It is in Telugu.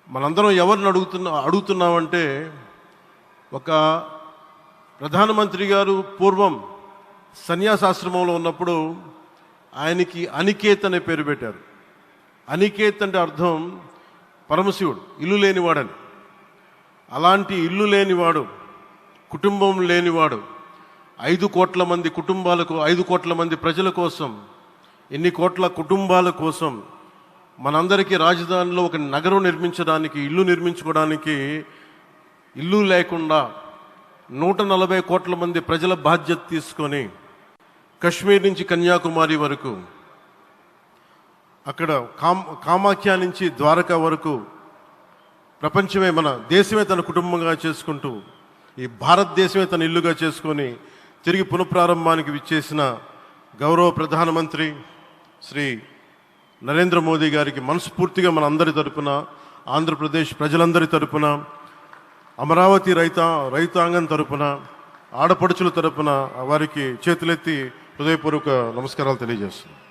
మనందరం ఎవరిని అడుగుతున్నామంటే, ఒక ప్రధానమంత్రి గారు పూర్వం సన్యాసాశ్రమంలో ఉన్నప్పుడు ఆయనకి అనికేత్ అనే పేరు పెట్టారు. అనికేత్ అంటే అర్థం పరమశివుడు, ఇల్లు లేనివాడని. అలాంటి ఇల్లు లేనివాడు, కుటుంబం లేనివాడు 5 కోట్ల మంది కుటుంబాలకు, 5 కోట్ల మంది ప్రజల కోసం, ఎన్ని కోట్ల కుటుంబాల కోసం మనందరికీ రాజధానిలో ఒక నగరం నిర్మించడానికి, ఇల్లు నిర్మించుకోవడానికి ఇల్లు లేకుండా 140 కోట్ల మంది ప్రజల బాధ్యత తీసుకొని కశ్మీర్ నుంచి కన్యాకుమారి వరకు, అక్కడ కామాఖ్య నుంచి ద్వారకా వరకు ప్రపంచమే, మన దేశమే తన కుటుంబంగా చేసుకుంటూ, ఈ భారతదేశమే తన ఇల్లుగా చేసుకొని తిరిగి పునఃప్రారంభానికి విచ్చేసిన గౌరవ ప్రధానమంత్రి శ్రీ నరేంద్ర మోదీ గారికి మనస్ఫూర్తిగా మన అందరి తరపున, ఆంధ్రప్రదేశ్ ప్రజలందరి తరపున, అమరావతి రైతాంగం తరపున, ఆడపడుచుల తరపున వారికి చేతులెత్తి హృదయపూర్వక నమస్కారాలు తెలియజేస్తున్నాను.